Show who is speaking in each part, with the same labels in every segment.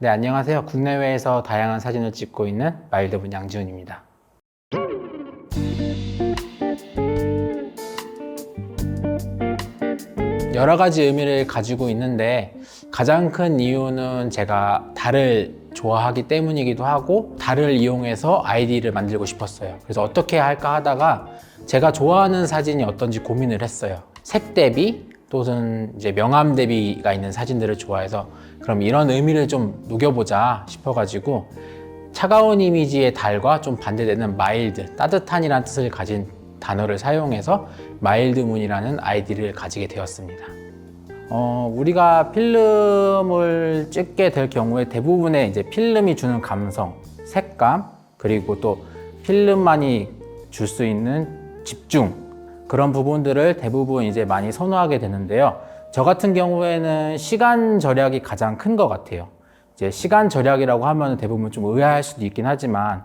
Speaker 1: 네, 안녕하세요. 국내외에서 다양한 사진을 찍고 있는 마일드분 양지훈입니다. 여러 가지 의미를 가지고 있는데 가장 큰 이유는 제가 달을 좋아하기 때문이기도 하고 달을 이용해서 아이디를 만들고 싶었어요. 그래서 어떻게 할까 하다가 제가 좋아하는 사진이 어떤지 고민을 했어요. 색 대비 또는 이제 명암 대비가 있는 사진들을 좋아해서 그럼 이런 의미를 좀 녹여보자 싶어가지고 차가운 이미지의 달과 좀 반대되는 마일드, 따뜻한이라는 뜻을 가진 단어를 사용해서 마일드문이라는 아이디를 가지게 되었습니다. 우리가 필름을 찍게 될 경우에 대부분의 이제 필름이 주는 감성, 색감, 그리고 또 필름만이 줄 수 있는 집중, 그런 부분들을 대부분 이제 많이 선호하게 되는데요. 저 같은 경우에는 시간 절약이 가장 큰 것 같아요. 이제 시간 절약이라고 하면 대부분 좀 의아할 수도 있긴 하지만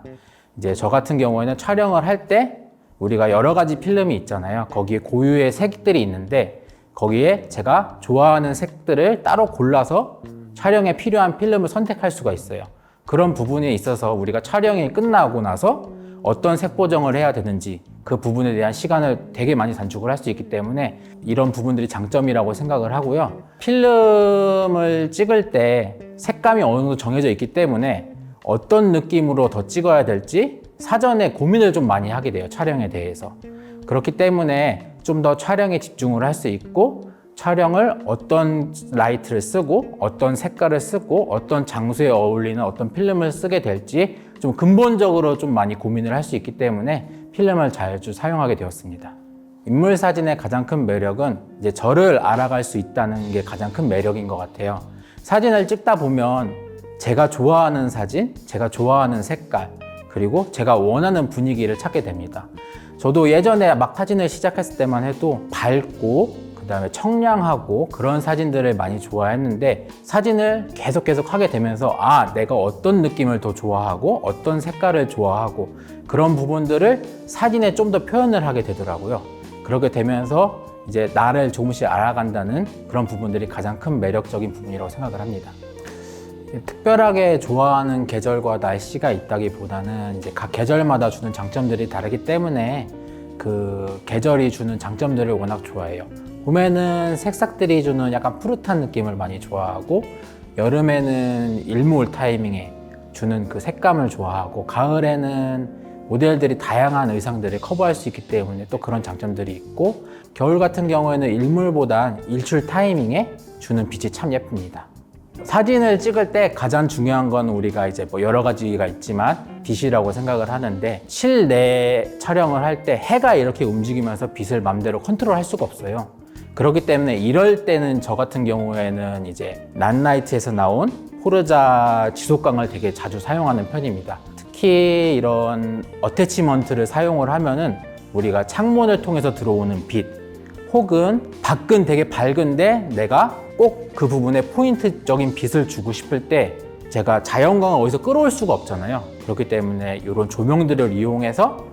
Speaker 1: 이제 저 같은 경우에는 촬영을 할 때 우리가 여러 가지 필름이 있잖아요. 거기에 고유의 색들이 있는데 거기에 제가 좋아하는 색들을 따로 골라서 촬영에 필요한 필름을 선택할 수가 있어요. 그런 부분에 있어서 우리가 촬영이 끝나고 나서 어떤 색 보정을 해야 되는지 그 부분에 대한 시간을 되게 많이 단축을 할 수 있기 때문에 이런 부분들이 장점이라고 생각을 하고요. 필름을 찍을 때 색감이 어느 정도 정해져 있기 때문에 어떤 느낌으로 더 찍어야 될지 사전에 고민을 좀 많이 하게 돼요. 촬영에 대해서. 그렇기 때문에 좀 더 촬영에 집중을 할 수 있고 촬영을 어떤 라이트를 쓰고 어떤 색깔을 쓰고 어떤 장소에 어울리는 어떤 필름을 쓰게 될지 좀 근본적으로 좀 많이 고민을 할 수 있기 때문에 필름을 자주 사용하게 되었습니다. 인물 사진의 가장 큰 매력은 이제 저를 알아갈 수 있다는 게 가장 큰 매력인 것 같아요. 사진을 찍다 보면 제가 좋아하는 사진, 제가 좋아하는 색깔, 그리고 제가 원하는 분위기를 찾게 됩니다. 저도 예전에 막 사진을 시작했을 때만 해도 밝고 그다음에 청량하고 그런 사진들을 많이 좋아했는데 사진을 계속 하게 되면서 내가 어떤 느낌을 더 좋아하고 어떤 색깔을 좋아하고 그런 부분들을 사진에 좀 더 표현을 하게 되더라고요. 그렇게 되면서 이제 나를 조금씩 알아간다는 그런 부분들이 가장 큰 매력적인 부분이라고 생각을 합니다. 특별하게 좋아하는 계절과 날씨가 있다기보다는 이제 각 계절마다 주는 장점들이 다르기 때문에 그 계절이 주는 장점들을 워낙 좋아해요. 봄에는 색상들이 주는 약간 푸릇한 느낌을 많이 좋아하고 여름에는 일몰 타이밍에 주는 그 색감을 좋아하고 가을에는 모델들이 다양한 의상들을 커버할 수 있기 때문에 또 그런 장점들이 있고 겨울 같은 경우에는 일몰보단 일출 타이밍에 주는 빛이 참 예쁩니다. 사진을 찍을 때 가장 중요한 건 우리가 이제 뭐 여러 가지가 있지만 빛이라고 생각을 하는데 실내 촬영을 할 때 해가 이렇게 움직이면서 빛을 맘대로 컨트롤할 수가 없어요. 그렇기 때문에 이럴 때는 저 같은 경우에는 이제 낫라이트에서 나온 포르자 지속광을 되게 자주 사용하는 편입니다. 특히 이런 어태치먼트를 사용을 하면은 우리가 창문을 통해서 들어오는 빛 혹은 밖은 되게 밝은데 내가 꼭 그 부분에 포인트적인 빛을 주고 싶을 때 제가 자연광을 어디서 끌어올 수가 없잖아요. 그렇기 때문에 이런 조명들을 이용해서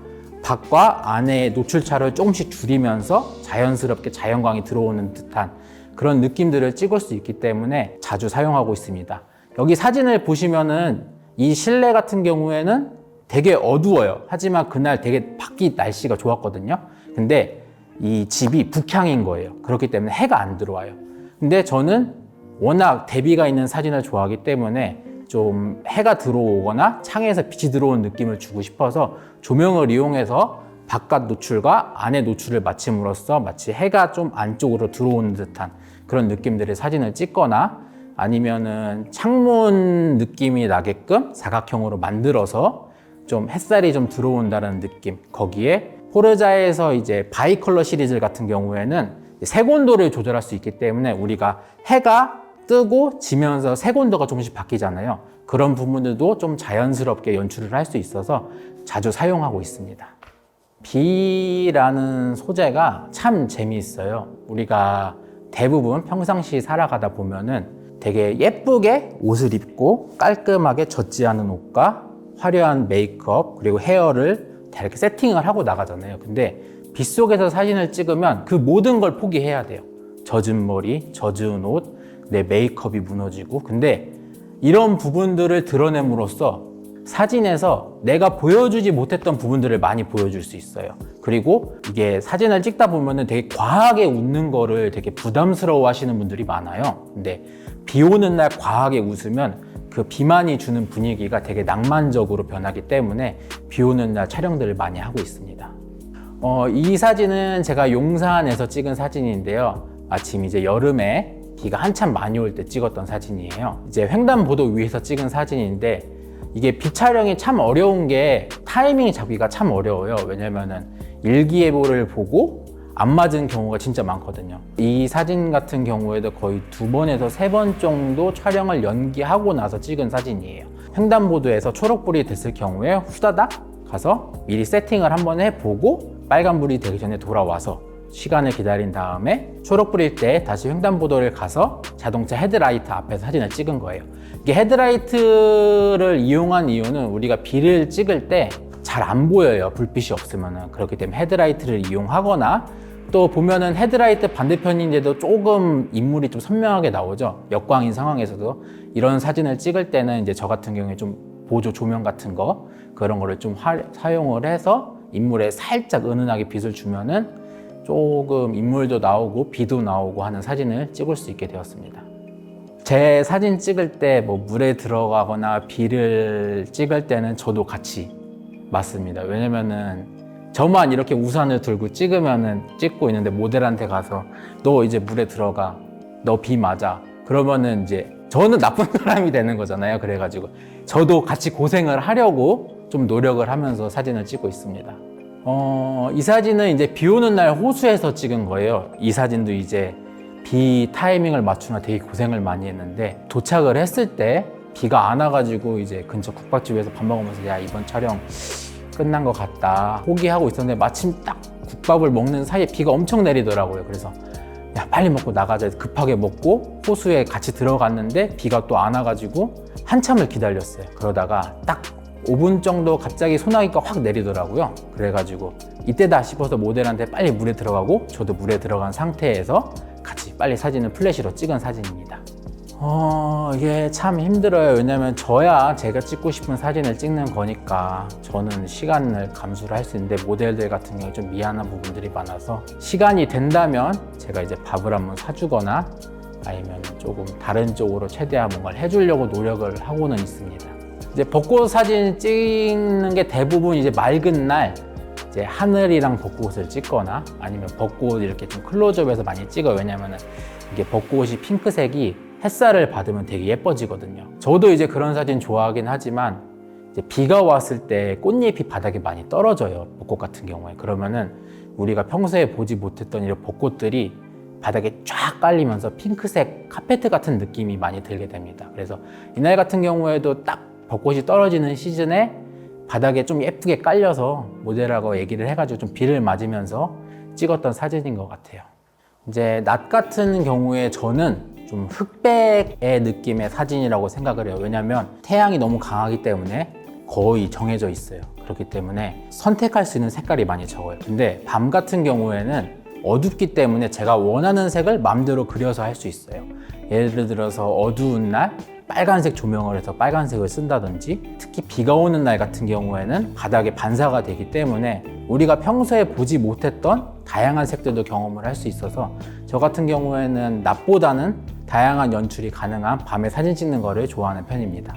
Speaker 1: 밖과 안의 노출차를 조금씩 줄이면서 자연스럽게 자연광이 들어오는 듯한 그런 느낌들을 찍을 수 있기 때문에 자주 사용하고 있습니다. 여기 사진을 보시면은 이 실내 같은 경우에는 되게 어두워요. 하지만 그날 되게 밖이 날씨가 좋았거든요. 근데 이 집이 북향인 거예요. 그렇기 때문에 해가 안 들어와요. 근데 저는 워낙 대비가 있는 사진을 좋아하기 때문에 좀 해가 들어오거나 창에서 빛이 들어오는 느낌을 주고 싶어서 조명을 이용해서 바깥 노출과 안의 노출을 맞춤으로써 마치 해가 좀 안쪽으로 들어오는 듯한 그런 느낌들의 사진을 찍거나 아니면은 창문 느낌이 나게끔 사각형으로 만들어서 좀 햇살이 좀 들어온다는 느낌, 거기에 포르자에서 이제 바이컬러 시리즈 같은 경우에는 색온도를 조절할 수 있기 때문에 우리가 해가 뜨고 지면서 색온도가 조금씩 바뀌잖아요. 그런 부분들도 좀 자연스럽게 연출을 할 수 있어서 자주 사용하고 있습니다. 비라는 소재가 참 재미있어요. 우리가 대부분 평상시 살아가다 보면은 되게 예쁘게 옷을 입고 깔끔하게 젖지 않은 옷과 화려한 메이크업 그리고 헤어를 다 이렇게 세팅을 하고 나가잖아요. 근데 빗속에서 사진을 찍으면 그 모든 걸 포기해야 돼요. 젖은 머리, 젖은 옷, 내 메이크업이 무너지고. 근데 이런 부분들을 드러냄으로써 사진에서 내가 보여주지 못했던 부분들을 많이 보여줄 수 있어요. 그리고 이게 사진을 찍다 보면은 되게 과하게 웃는 거를 되게 부담스러워 하시는 분들이 많아요. 근데 비 오는 날 과하게 웃으면 그 비만이 주는 분위기가 되게 낭만적으로 변하기 때문에 비 오는 날 촬영들을 많이 하고 있습니다. 이 사진은 제가 용산에서 찍은 사진인데요. 마침 이제 여름에 비가 한참 많이 올 때 찍었던 사진이에요. 이제 횡단보도 위에서 찍은 사진인데 이게 비 촬영이 참 어려운 게 타이밍 잡기가 참 어려워요. 왜냐면은 일기예보를 보고 안 맞은 경우가 진짜 많거든요. 이 사진 같은 경우에도 거의 2번에서 3번 정도 촬영을 연기하고 나서 찍은 사진이에요. 횡단보도에서 초록불이 됐을 경우에 후다닥 가서 미리 세팅을 한번 해보고 빨간불이 되기 전에 돌아와서 시간을 기다린 다음에 초록불일 때 다시 횡단보도를 가서 자동차 헤드라이트 앞에서 사진을 찍은 거예요. 이게 헤드라이트를 이용한 이유는 우리가 비를 찍을 때 잘 안 보여요. 불빛이 없으면은. 그렇기 때문에 헤드라이트를 이용하거나 또 보면은 헤드라이트 반대편인데도 조금 인물이 좀 선명하게 나오죠. 역광인 상황에서도 이런 사진을 찍을 때는 이제 저 같은 경우에 좀 보조 조명 같은 거 그런 거를 좀 사용을 해서 인물에 살짝 은은하게 빛을 주면은 조금 인물도 나오고 비도 나오고 하는 사진을 찍을 수 있게 되었습니다. 제 사진 찍을 때 뭐 물에 들어가거나 비를 찍을 때는 저도 같이 맞습니다. 왜냐면은 저만 이렇게 우산을 들고 찍고 있는데 모델한테 가서 너 이제 물에 들어가, 너 비 맞아. 그러면은 이제 저는 나쁜 사람이 되는 거잖아요. 그래가지고 저도 같이 고생을 하려고 좀 노력을 하면서 사진을 찍고 있습니다. 이 사진은 이제 비 오는 날 호수에서 찍은 거예요. 이 사진도 이제 비 타이밍을 맞추느라 되게 고생을 많이 했는데 도착을 했을 때 비가 안 와가지고 이제 근처 국밥집에서 밥 먹으면서 야 이번 촬영 끝난 것 같다 포기하고 있었는데 마침 딱 국밥을 먹는 사이에 비가 엄청 내리더라고요. 그래서 야 빨리 먹고 나가자 급하게 먹고 호수에 같이 들어갔는데 비가 또 안 와가지고 한참을 기다렸어요. 그러다가 딱 5분 정도 갑자기 소나기가 확 내리더라고요. 그래가지고 이때다 싶어서 모델한테 빨리 물에 들어가고 저도 물에 들어간 상태에서 같이 빨리 사진을 플래시로 찍은 사진입니다. 이게 참 힘들어요. 왜냐면 저야 제가 찍고 싶은 사진을 찍는 거니까 저는 시간을 감수를 할 수 있는데 모델들 같은 경우에 좀 미안한 부분들이 많아서 시간이 된다면 제가 이제 밥을 한번 사주거나 아니면 조금 다른 쪽으로 최대한 뭔가를 해주려고 노력을 하고는 있습니다. 이제 벚꽃 사진 찍는 게 대부분 이제 맑은 날 이제 하늘이랑 벚꽃을 찍거나 아니면 벚꽃 이렇게 좀 클로즈업해서 많이 찍어요. 왜냐면은 이게 벚꽃이 핑크색이 햇살을 받으면 되게 예뻐지거든요. 저도 이제 그런 사진 좋아하긴 하지만 이제 비가 왔을 때 꽃잎이 바닥에 많이 떨어져요. 벚꽃 같은 경우에. 그러면은 우리가 평소에 보지 못했던 이런 벚꽃들이 바닥에 쫙 깔리면서 핑크색 카페트 같은 느낌이 많이 들게 됩니다. 그래서 이날 같은 경우에도 딱 벚꽃이 떨어지는 시즌에 바닥에 좀 예쁘게 깔려서 모델하고 얘기를 해가지고 좀 비를 맞으면서 찍었던 사진인 것 같아요. 이제 낮 같은 경우에 저는 좀 흑백의 느낌의 사진이라고 생각을 해요. 왜냐면 태양이 너무 강하기 때문에 거의 정해져 있어요. 그렇기 때문에 선택할 수 있는 색깔이 많이 적어요. 근데 밤 같은 경우에는 어둡기 때문에 제가 원하는 색을 마음대로 그려서 할 수 있어요. 예를 들어서 어두운 날 빨간색 조명을 해서 빨간색을 쓴다든지 특히 비가 오는 날 같은 경우에는 바닥에 반사가 되기 때문에 우리가 평소에 보지 못했던 다양한 색들도 경험을 할 수 있어서 저 같은 경우에는 낮보다는 다양한 연출이 가능한 밤에 사진 찍는 거를 좋아하는 편입니다.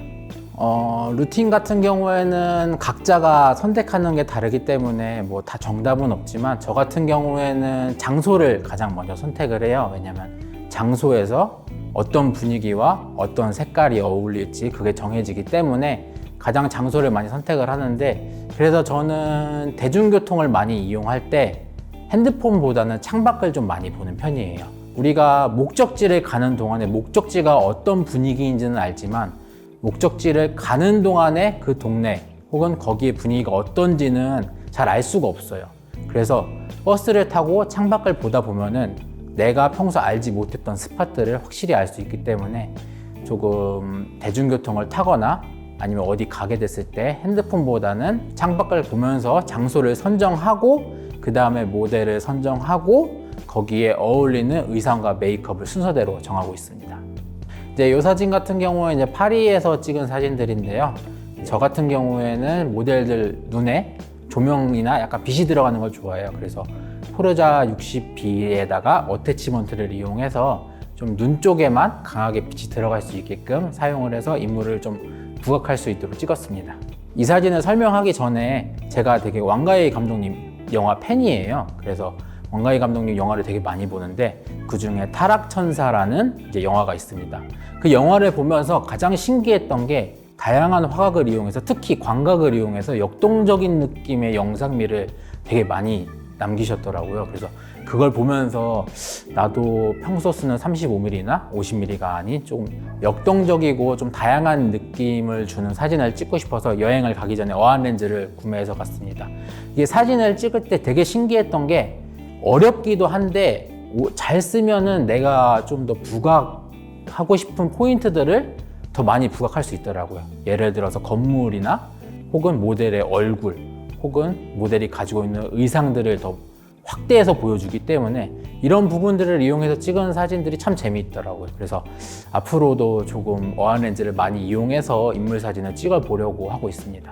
Speaker 1: 루틴 같은 경우에는 각자가 선택하는 게 다르기 때문에 뭐 다 정답은 없지만 저 같은 경우에는 장소를 가장 먼저 선택을 해요. 왜냐면 장소에서 어떤 분위기와 어떤 색깔이 어울릴지 그게 정해지기 때문에 가장 장소를 많이 선택을 하는데 그래서 저는 대중교통을 많이 이용할 때 핸드폰보다는 창밖을 좀 많이 보는 편이에요. 우리가 목적지를 가는 동안에 목적지가 어떤 분위기인지는 알지만 목적지를 가는 동안에 그 동네 혹은 거기의 분위기가 어떤지는 잘 알 수가 없어요. 그래서 버스를 타고 창밖을 보다 보면은 내가 평소 알지 못했던 스팟들을 확실히 알 수 있기 때문에 조금 대중교통을 타거나 아니면 어디 가게 됐을 때 핸드폰보다는 창밖을 보면서 장소를 선정하고 그 다음에 모델을 선정하고 거기에 어울리는 의상과 메이크업을 순서대로 정하고 있습니다. 이제 이 사진 같은 경우에 이제 파리에서 찍은 사진들인데요. 저 같은 경우에는 모델들 눈에 조명이나 약간 빛이 들어가는 걸 좋아해요. 그래서 포르자 60B에다가 어태치먼트를 이용해서 좀 눈 쪽에만 강하게 빛이 들어갈 수 있게끔 사용을 해서 인물을 좀 부각할 수 있도록 찍었습니다. 이 사진을 설명하기 전에 제가 되게 왕가희 감독님 영화 팬이에요. 그래서 왕가희 감독님 영화를 되게 많이 보는데 그 중에 타락천사라는 이제 영화가 있습니다. 그 영화를 보면서 가장 신기했던 게 다양한 화각을 이용해서 특히 광각을 이용해서 역동적인 느낌의 영상미를 되게 많이 남기셨더라고요. 그래서 그걸 보면서 나도 평소 쓰는 35mm나 50mm가 아닌 좀 역동적이고 좀 다양한 느낌을 주는 사진을 찍고 싶어서 여행을 가기 전에 어안 렌즈를 구매해서 갔습니다. 이게 사진을 찍을 때 되게 신기했던 게 어렵기도 한데 잘 쓰면은 내가 좀 더 부각하고 싶은 포인트들을 더 많이 부각할 수 있더라고요. 예를 들어서 건물이나 혹은 모델의 얼굴 혹은 모델이 가지고 있는 의상들을 더 확대해서 보여주기 때문에 이런 부분들을 이용해서 찍은 사진들이 참 재미있더라고요. 그래서 앞으로도 조금 어안 렌즈를 많이 이용해서 인물 사진을 찍어 보려고 하고 있습니다.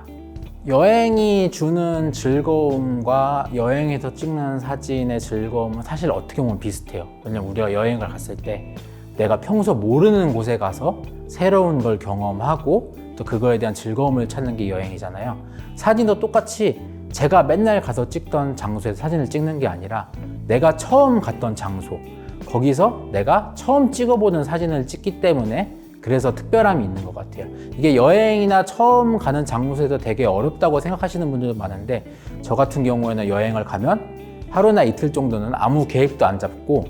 Speaker 1: 여행이 주는 즐거움과 여행에서 찍는 사진의 즐거움은 사실 어떻게 보면 비슷해요. 왜냐면 우리가 여행을 갔을 때 내가 평소 모르는 곳에 가서 새로운 걸 경험하고 또 그거에 대한 즐거움을 찾는 게 여행이잖아요. 사진도 똑같이 제가 맨날 가서 찍던 장소에서 사진을 찍는 게 아니라 내가 처음 갔던 장소, 거기서 내가 처음 찍어보는 사진을 찍기 때문에 그래서 특별함이 있는 것 같아요. 이게 여행이나 처음 가는 장소에서 되게 어렵다고 생각하시는 분들도 많은데 저 같은 경우에는 여행을 가면 하루나 이틀 정도는 아무 계획도 안 잡고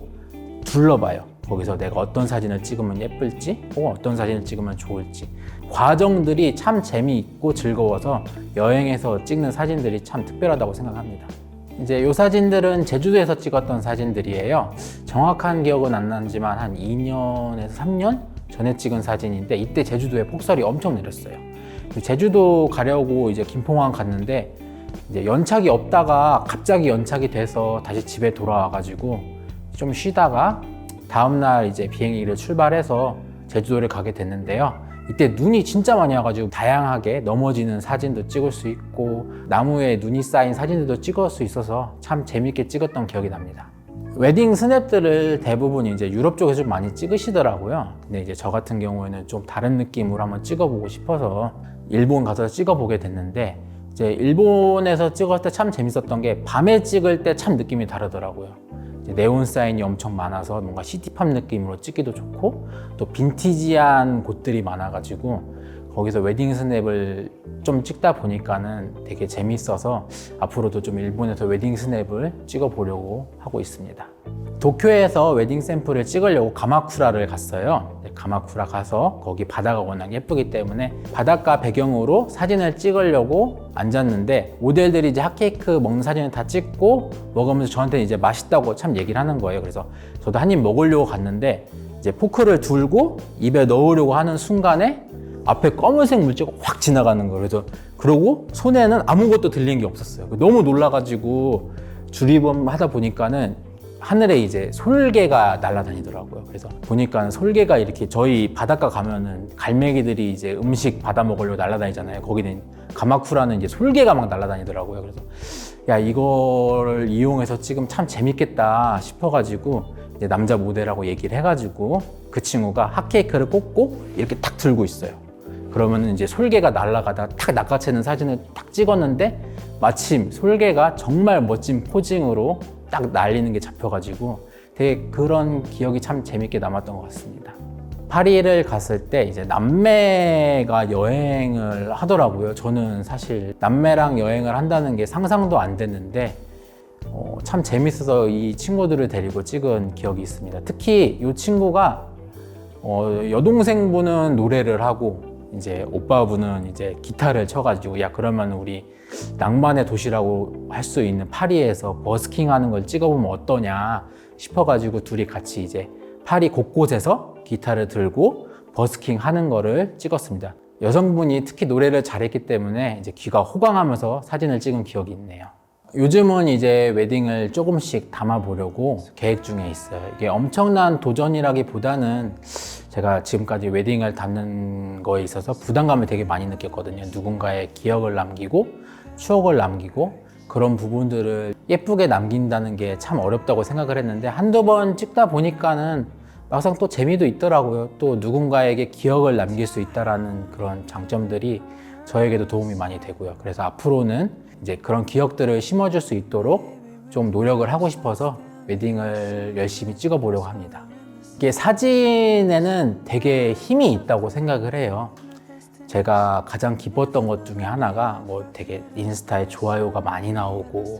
Speaker 1: 둘러봐요. 거기서 내가 어떤 사진을 찍으면 예쁠지 혹은 어떤 사진을 찍으면 좋을지 과정들이 참 재미있고 즐거워서 여행에서 찍는 사진들이 참 특별하다고 생각합니다. 이제 이 사진들은 제주도에서 찍었던 사진들이에요. 정확한 기억은 안 나지만 한 2년에서 3년 전에 찍은 사진인데 이때 제주도에 폭설이 엄청 내렸어요. 제주도 가려고 이제 김포공항 갔는데 이제 연착이 없다가 갑자기 연착이 돼서 다시 집에 돌아와가지고 좀 쉬다가 다음날 이제 비행기를 출발해서 제주도를 가게 됐는데요. 이때 눈이 진짜 많이 와가지고 다양하게 넘어지는 사진도 찍을 수 있고 나무에 눈이 쌓인 사진들도 찍을 수 있어서 참 재밌게 찍었던 기억이 납니다. 웨딩 스냅들을 대부분 이제 유럽 쪽에서 좀 많이 찍으시더라고요. 근데 이제 저 같은 경우에는 좀 다른 느낌으로 한번 찍어보고 싶어서 일본 가서 찍어보게 됐는데 이제 일본에서 찍을 때 참 재밌었던 게 밤에 찍을 때 참 느낌이 다르더라고요. 네온 사인이 엄청 많아서 뭔가 시티팝 느낌으로 찍기도 좋고 또 빈티지한 곳들이 많아가지고 거기서 웨딩 스냅을 좀 찍다 보니까는 되게 재밌어서 앞으로도 좀 일본에서 웨딩 스냅을 찍어 보려고 하고 있습니다. 도쿄에서 웨딩 샘플을 찍으려고 가마쿠라를 갔어요. 가마쿠라 가서 거기 바다가 워낙 예쁘기 때문에 바닷가 배경으로 사진을 찍으려고 앉았는데 모델들이 이제 핫케이크 먹는 사진을 다 찍고 먹으면서 저한테 이제 맛있다고 참 얘기를 하는 거예요. 그래서 저도 한 입 먹으려고 갔는데 이제 포크를 들고 입에 넣으려고 하는 순간에 앞에 검은색 물체가 확 지나가는 거예요. 그래서 그러고 손에는 아무것도 들린 게 없었어요. 너무 놀라가지고 주리범하다 보니까는 하늘에 이제 솔개가 날아다니더라고요. 그래서 보니까 솔개가 이렇게 저희 바닷가 가면은 갈매기들이 이제 음식 받아 먹으려고 날아다니잖아요. 거기는 가마쿠라는 이제 솔개가 막 날아다니더라고요. 그래서 야, 이거를 이용해서 찍으면 참 재밌겠다 싶어가지고 이제 남자 모델하고 얘기를 해가지고 그 친구가 핫케이크를 꽂고 이렇게 딱 들고 있어요. 그러면 이제 솔개가 날아가다가 탁 낚아채는 사진을 딱 찍었는데 마침 솔개가 정말 멋진 포징으로 딱 날리는 게 잡혀가지고 되게 그런 기억이 참 재밌게 남았던 것 같습니다. 파리를 갔을 때 이제 남매가 여행을 하더라고요. 저는 사실 남매랑 여행을 한다는 게 상상도 안 됐는데 참 재밌어서 이 친구들을 데리고 찍은 기억이 있습니다. 특히 이 친구가 여동생분은 노래를 하고 이제 오빠분은 이제 기타를 쳐가지고 야, 그러면 우리 낭만의 도시라고 할 수 있는 파리에서 버스킹 하는 걸 찍어보면 어떠냐 싶어가지고 둘이 같이 이제 파리 곳곳에서 기타를 들고 버스킹 하는 거를 찍었습니다. 여성분이 특히 노래를 잘했기 때문에 이제 귀가 호강하면서 사진을 찍은 기억이 있네요. 요즘은 이제 웨딩을 조금씩 담아보려고 계획 중에 있어요. 이게 엄청난 도전이라기보다는 제가 지금까지 웨딩을 담는 거에 있어서 부담감을 되게 많이 느꼈거든요. 누군가의 기억을 남기고 추억을 남기고 그런 부분들을 예쁘게 남긴다는 게 참 어렵다고 생각을 했는데 한두 번 찍다 보니까는 막상 또 재미도 있더라고요. 또 누군가에게 기억을 남길 수 있다라는 그런 장점들이 저에게도 도움이 많이 되고요. 그래서 앞으로는 이제 그런 기억들을 심어줄 수 있도록 좀 노력을 하고 싶어서 웨딩을 열심히 찍어보려고 합니다. 이게 사진에는 되게 힘이 있다고 생각을 해요. 제가 가장 기뻤던 것 중에 하나가 뭐 되게 인스타에 좋아요가 많이 나오고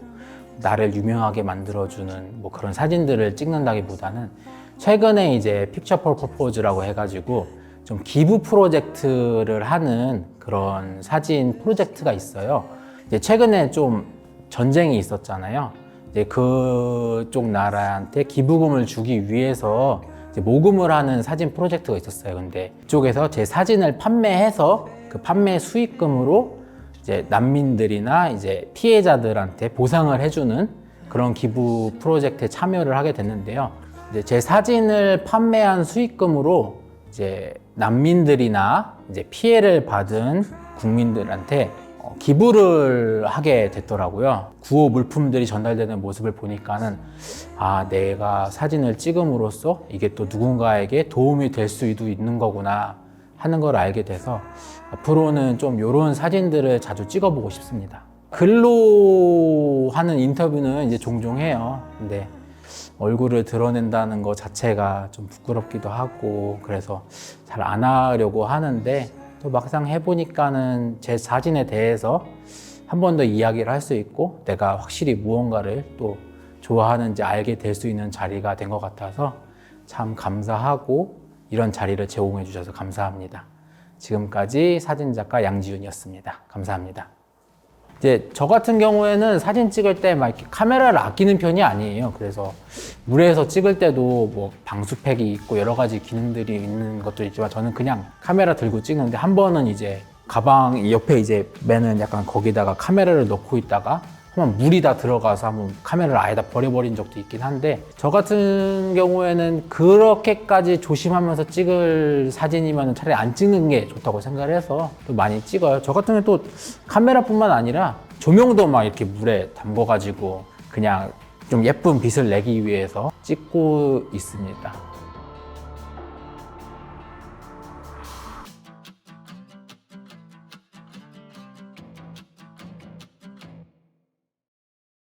Speaker 1: 나를 유명하게 만들어주는 뭐 그런 사진들을 찍는다기보다는 최근에 이제 픽처 폴 퍼포즈라고 해가지고 좀 기부 프로젝트를 하는 그런 사진 프로젝트가 있어요. 이제 최근에 좀 전쟁이 있었잖아요. 이제 그쪽 나라한테 기부금을 주기 위해서 이제 모금을 하는 사진 프로젝트가 있었어요. 근데 이쪽에서 제 사진을 판매해서 그 판매 수익금으로 이제 난민들이나 이제 피해자들한테 보상을 해주는 그런 기부 프로젝트에 참여를 하게 됐는데요. 이제 제 사진을 판매한 수익금으로 이제 난민들이나 이제 피해를 받은 국민들한테 기부를 하게 됐더라고요. 구호 물품들이 전달되는 모습을 보니까는 아, 내가 사진을 찍음으로써 이게 또 누군가에게 도움이 될 수도 있는 거구나 하는 걸 알게 돼서 앞으로는 좀 이런 사진들을 자주 찍어보고 싶습니다. 글로 하는 인터뷰는 이제 종종 해요. 근데 얼굴을 드러낸다는 것 자체가 좀 부끄럽기도 하고 그래서 잘 안 하려고 하는데 또 막상 해보니까는 제 사진에 대해서 한 번 더 이야기를 할 수 있고 내가 확실히 무언가를 또 좋아하는지 알게 될 수 있는 자리가 된 것 같아서 참 감사하고 이런 자리를 제공해 주셔서 감사합니다. 지금까지 사진작가 양지윤이었습니다. 감사합니다. 이제 저 같은 경우에는 사진 찍을 때 막 이렇게 카메라를 아끼는 편이 아니에요. 그래서 물에서 찍을 때도 뭐 방수팩이 있고 여러 가지 기능들이 있는 것도 있지만 저는 그냥 카메라 들고 찍는데 한 번은 이제 가방 옆에 이제 매는 약간 거기다가 카메라를 넣고 있다가 한번 물이 다 들어가서 한번 카메라를 아예 다 버려버린 적도 있긴 한데 저 같은 경우에는 그렇게까지 조심하면서 찍을 사진이면 차라리 안 찍는 게 좋다고 생각을 해서 또 많이 찍어요. 저 같은 경우는 또 카메라뿐만 아니라 조명도 막 이렇게 물에 담궈가지고 그냥 좀 예쁜 빛을 내기 위해서 찍고 있습니다.